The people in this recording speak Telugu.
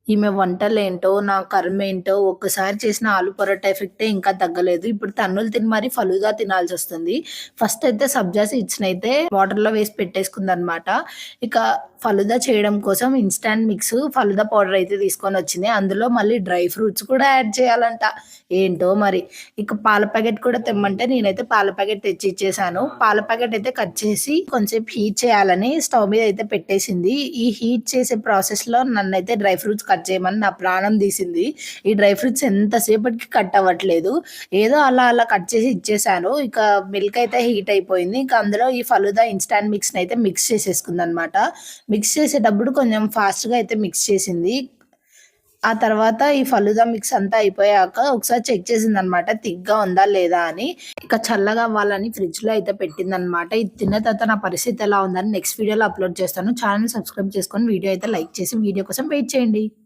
ఈమె వంటలేంటో, నా కర్మేంటో ఒక్కసారి చేసిన ఆలు పరోటా ఎఫెక్టే ఇంకా తగ్గలేదు. ఇప్పుడు తన్నులు తిని మరి ఫలూదా తినాల్సొస్తుంది. ఫస్ట్ అయితే సబ్జా సీడ్స్‌నైతే వాటర్‌లో వేసి పెట్టేసుకుందనమాట. ఇక ఫలూదా చేయడం కోసం ఇన్‌స్టాంట్ మిక్స్ ఫలూదా పౌడర్ అయితే తీసుకొనొచ్చింది. అందులో మళ్ళీ డ్రై ఫ్రూట్స్ కూడా యాడ్ చేయాలంట. ఏంటో మరి. ఇక పాల ప్యాకెట్ కూడా తెమ్మంటే నేనైతే పాల ప్యాకెట్ తెచ్చి ఇచ్చేసాను. పాల ప్యాకెట్ అయితే కట్ చేసి కొంసేపు హీట్ చేయాలని స్టవ్ మీద అయితే పెట్టేసింది. ఈ హీట్ చేసే ప్రాసెస్‌లో నన్నైతే డ్రై ఫ్రూట్స్ కట్ చేయమని నా ప్రాణం తీసింది. ఈ డ్రై ఫ్రూట్స్ ఎంతసేపటికి కట్ అవ్వట్లేదు. ఏదో అలా అలా కట్ చేసి ఇచ్చేసాను. ఇక మిల్క్ అయితే హీట్ అయిపోయింది. ఇంక అందులో ఈ ఫలూదా ఇన్‌స్టాంట్ మిక్స్‌ని అయితే మిక్స్ చేసేసుకుందనమాట. మిక్స్ చేసేటప్పుడు కొంచెం ఫాస్ట్‌గా అయితే మిక్స్ చేసింది. ఆ తర్వాత ఈ ఫలూదా మిక్స్ అంతా అయిపోయాక ఒకసారి చెక్ చేసిందనమాట. థిక్‌గా ఉందా లేదా అని. ఇక చల్లగా అవ్వాలని ఫ్రిడ్జ్‌లో అయితే పెట్టిందనమాట. ఇది తిన్న తర్వాత నా పరిస్థితి ఎలా ఉందని నెక్స్ట్ వీడియోలో అప్‌లోడ్ చేస్తాను. ఛానెల్‌ని సబ్స్క్రైబ్ చేసుకొని వీడియో అయితే లైక్ చేసి వీడియో కోసం వెయిట్ చేయండి.